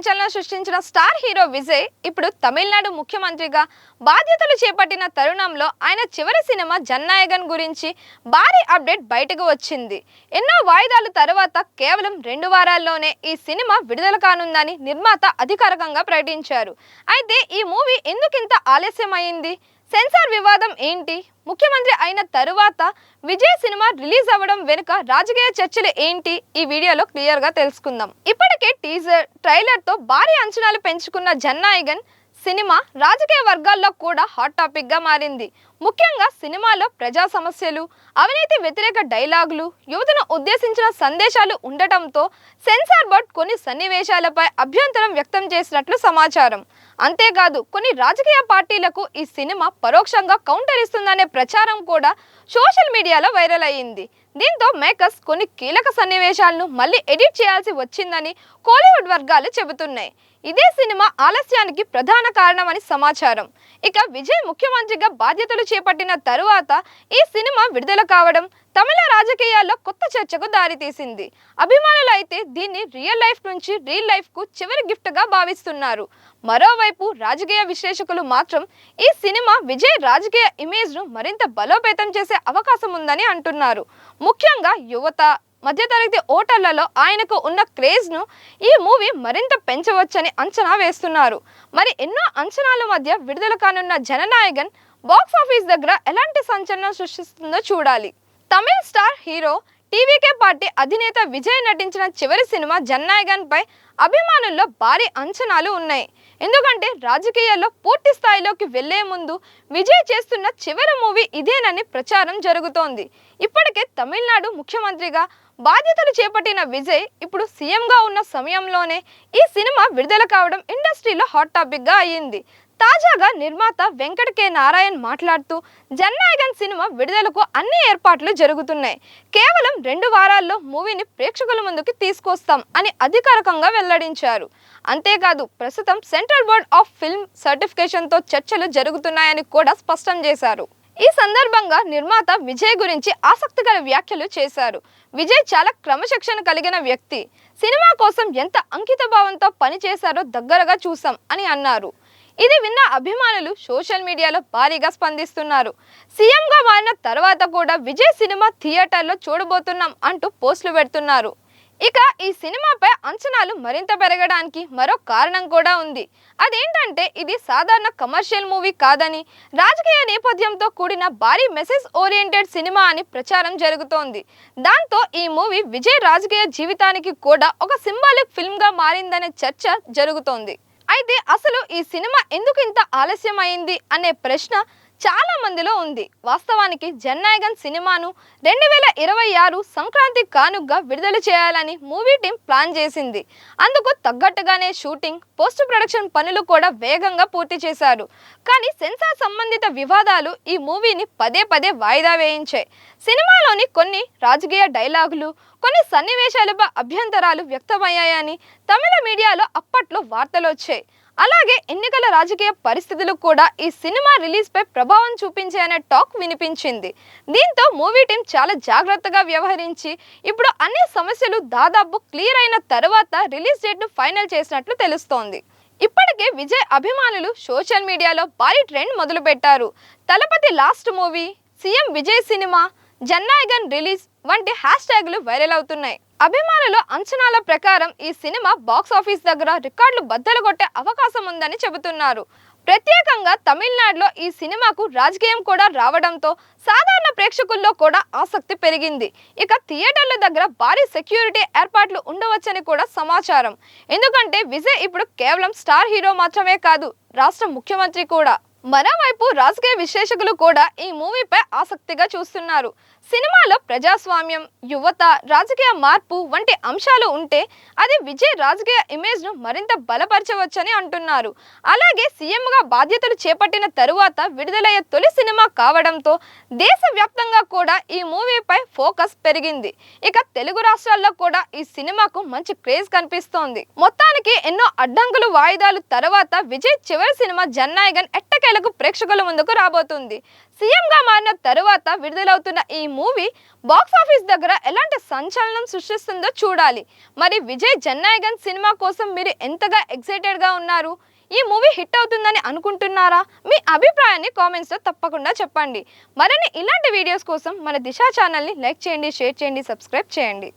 సంచలనం సృష్టించిన star hero Vijay ఇప్పుడు తమిళనాడు ముఖ్యమంత్రిగా బాధ్యతలు చేపట్టిన తరుణంలో ఆయన చివరి సినిమా జననాయగన్ గురించి భారీ అప్డేట్ బయటకు వచ్చింది. ఎన్నో వాయిదాల తర్వాత కేవలం 2 వారాల్లోనే ఈ సినిమా విడుదల కానుందని నిర్మాత అధికారికంగా ప్రకటించారు. అయితే ఈ మూవీ ఎందుకింత ఆలస్యమైంది? సెన్సార్ వివాదం ఏంటి? ముఖ్యమంత్రి అయిన తరువాత విజయ్ సినిమా రిలీజ్ అవ్వడం వెనుక రాజకీయ చర్చలు ఏంటి? ఈ వీడియోలో క్లియర్ గా తెలుసుకుందాం. ఇప్పటికే టీజర్, ట్రైలర్ తో భారీ అంచనాలు పెంచుకున్న జననాయగన్ సినిమా రాజకీయ వర్గాల్లో కూడా హాట్ టాపిక్ గా మారింది. ముఖ్యంగా సినిమాలో ప్రజా సమస్యలు, అవినీతి వ్యతిరేక డైలాగులు, యువతను ఉద్దేశించిన సందేశాలు ఉండటంతో సెన్సార్ బోర్డ్ కొన్ని సన్నివేశాలపై అభ్యంతరం వ్యక్తం చేసినట్లు సమాచారం. అంతేకాదు కొన్ని రాజకీయ పార్టీలకు ఈ సినిమా పరోక్షంగా కౌంటర్ ఇస్తుందనే ప్రచారం కూడా సోషల్ మీడియాలో వైరల్ అయ్యింది. దీంతో మేకర్స్ కొన్ని కీలక సన్నివేశాలను మళ్ళీ ఎడిట్ చేయాల్సి వచ్చిందని కోలీవుడ్ వర్గాలు చెబుతున్నాయి. ఇదే సినిమా ఆలస్యానికి ప్రధాన కారణమని సమాచారం. ఇక విజయ్ ముఖ్యమంత్రిగా బాధ్యతలు చేపట్టిన తరువాత ఈ సినిమా విడుదల కావడం తమిళ రాజకీయాల్లో కొత్త చర్చకు దారితీసింది. అభిమానులు అయితే దీన్ని రియల్ లైఫ్ నుంచి రియల్ లైఫ్ కు చివరి గిఫ్ట్ గా భావిస్తున్నారు. మరోవైపు రాజకీయ విశ్లేషకులు మాత్రం ఈ సినిమా విజయ్ రాజకీయ ఇమేజ్ ను మరింత బలోపేతం చేసే అవకాశం ఉందని అంటున్నారు. ముఖ్యంగా యువత, మధ్యతరగతి ఓటర్లలో ఆయనకు ఉన్న క్రేజ్ ను ఈ మూవీ మరింత పెంచవచ్చని అంచనా వేస్తున్నారు. మరి ఎన్నో అంచనాల మధ్య విడుదల కానున్న జననాయగన్ బాక్స్ ఆఫీస్ దగ్గర ఎలాంటి సంచలనం సృష్టిస్తుందో చూడాలి. తమిళ స్టార్ హీరో టీవీకే పార్టీ అధినేత విజయ్ నటించిన చివరి సినిమా జననాయగన్ పై అభిమానుల్లో భారీ అంచనాలు ఉన్నాయి. ఎందుకంటే రాజకీయాల్లో పూర్తి స్థాయిలోకి వెళ్లే ముందు విజయ్ చేస్తున్న చివరి మూవీ ఇదేనని ప్రచారం జరుగుతోంది. ఇప్పటికే తమిళనాడు ముఖ్యమంత్రిగా బాధ్యతలు చేపట్టిన విజయ్ ఇప్పుడు సీఎంగా ఉన్న సమయంలోనే ఈ సినిమా విడుదల కావడం ఇండస్ట్రీలో హాట్ టాపిక్ గా అయ్యింది. తాజాగా నిర్మాత వెంకట్ కె నారాయణ్ మాట్లాడుతూ జననాయగన్ సినిమా విడుదలకు అన్ని ఏర్పాట్లు జరుగుతున్నాయి. కేవలం 2 వారాల్లో మూవీని ప్రేక్షకుల ముందుకు తీసుకొస్తాం అని అధికారికంగా వెల్లడించారు. అంతేకాదు ప్రస్తుతం central board of film certification తో చర్చలు జరుగుతున్నాయని కూడా స్పష్టం చేశారు. ఈ సందర్భంగా నిర్మాత విజయ్ గురించి ఆసక్తికర వ్యాఖ్యలు చేశారు. విజయ్ చాలా క్రమశిక్షణ కలిగిన వ్యక్తి. సినిమా కోసం ఎంత అంకిత భావంతో పనిచేశారో దగ్గరగా చూసాం అని అన్నారు. ఇది విన్న అభిమానులు సోషల్ మీడియాలో భారీగా స్పందిస్తున్నారు. సీఎంగా మారిన తర్వాత కూడా విజయ్ సినిమా థియేటర్లో చూడబోతున్నాం అంటూ పోస్టులు పెడుతున్నారు. ఇక ఈ సినిమాపై అంచనాలు మరింత పెరగడానికి మరో కారణం కూడా ఉంది. అదేంటంటే ఇది సాధారణ కమర్షియల్ మూవీ కాదని, రాజకీయ నేపథ్యంతో కూడిన భారీ మెసేజ్ ఓరియంటెడ్ సినిమా అని ప్రచారం జరుగుతోంది. దాంతో ఈ మూవీ విజయ్ రాజకీయ జీవితానికి కూడా ఒక సింబాలిక్ ఫిల్మ్ గా మారిందనే చర్చ జరుగుతోంది. అయితే అసలు ఈ సినిమా ఎందుకు ఇంత ఆలస్యం అయింది అనే ప్రశ్న చాలా మందిలో ఉంది. వాస్తవానికి జననాయగన్ సినిమాను 2026 సంక్రాంతి కానుకగా విడుదల చేయాలని మూవీ టీం ప్లాన్ చేసింది. అందుకు తగ్గట్టుగానే షూటింగ్, పోస్ట్ ప్రొడక్షన్ పనులు కూడా వేగంగా పూర్తి చేశారు. కానీ సెన్సార్ సంబంధిత వివాదాలు ఈ మూవీని పదే వాయిదా వేయించాయి. సినిమాలోని కొన్ని రాజకీయ డైలాగులు, కొన్ని సన్నివేశాలపై అభ్యంతరాలు వ్యక్తమయ్యాయని తమిళ మీడియాలో అప్పట్లో వార్తలు వచ్చాయి. అలాగే ఎన్నికల రాజకీయ పరిస్థితులు కూడా ఈ సినిమా రిలీజ్ పై ప్రభావం చూపించాయనే టాక్ వినిపించింది. దీంతో మూవీ టీం చాలా జాగ్రత్తగా వ్యవహరించి ఇప్పుడు అన్ని సమస్యలు దాదాపు క్లియర్ అయిన తర్వాత రిలీజ్ డేట్ ను ఫైనల్ చేసినట్లు తెలుస్తోంది. ఇప్పటికే విజయ్ అభిమానులు సోషల్ మీడియాలో భారీ ట్రెండ్ మొదలుపెట్టారు. Thalapathy last movie, CM Vijay cinema, Jananayagan release వంటి హ్యాష్ ట్యాగులు వైరల్ అవుతున్నాయి. అభిమానుల అంచనాల ప్రకారం ఈ సినిమా బాక్స్ ఆఫీస్ దగ్గర రికార్డులు బద్దలు కొట్టే అవకాశం ఉందని చెబుతున్నారు. ప్రత్యేకంగా తమిళనాడులో ఈ సినిమాకు రాజకీయం కూడా రావడంతో సాధారణ ప్రేక్షకుల్లో కూడా ఆసక్తి పెరిగింది. ఇక థియేటర్ల దగ్గర భారీ సెక్యూరిటీ ఏర్పాట్లు ఉండవచ్చని కూడా సమాచారం. ఎందుకంటే విజయ్ ఇప్పుడు కేవలం స్టార్ హీరో మాత్రమే కాదు, రాష్ట్ర ముఖ్యమంత్రి కూడా. మరోవైపు రాజకీయ విశ్లేషకులు కూడా ఈ మూవీపై ఆసక్తిగా చూస్తున్నారు. సినిమాలో ప్రజాస్వామ్యం, యువత, రాజకీయ మార్పు వంటి అంశాలు ఉంటే అది విజయ్ రాజకీయ ఇమేజ్ ను మరింత బలపరచవచ్చని అంటున్నారు. అలాగే సీఎంగా బాధ్యతలు చేపట్టిన తరువాత విడుదలయ్యే తొలి సినిమా కావడంతో దేశవ్యాప్తంగా కూడా ఈ మూవీపై ఫోకస్ పెరిగింది. ఇక తెలుగు రాష్ట్రాల్లో కూడా ఈ సినిమాకు మంచి క్రేజ్ కనిపిస్తోంది. మొత్తానికి ఎన్నో అడ్డంకులు, వాయిదాలు తర్వాత విజయ్ చివరి సినిమా జననాయగన్ ఎట్టకేలకు నెలలకు ప్రేక్షకుల ముందుకు రాబోతుంది. సీఎంగా మారిన తరువాత విడుదలవుతున్న ఈ మూవీ బాక్స్ ఆఫీస్ దగ్గర ఎలాంటి సంచలనం సృష్టిస్తుందో చూడాలి. మరి విజయ్ జన్నాయగన్ సినిమా కోసం మీరు ఎంతగా ఎక్సైటెడ్గా ఉన్నారు? ఈ మూవీ హిట్ అవుతుందని అనుకుంటున్నారా? మీ అభిప్రాయాన్ని కామెంట్స్లో తప్పకుండా చెప్పండి. మరిన్ని ఇలాంటి వీడియోస్ కోసం మన దిశ ఛానల్ని లైక్ చేయండి, షేర్ చేయండి, సబ్స్క్రైబ్ చేయండి.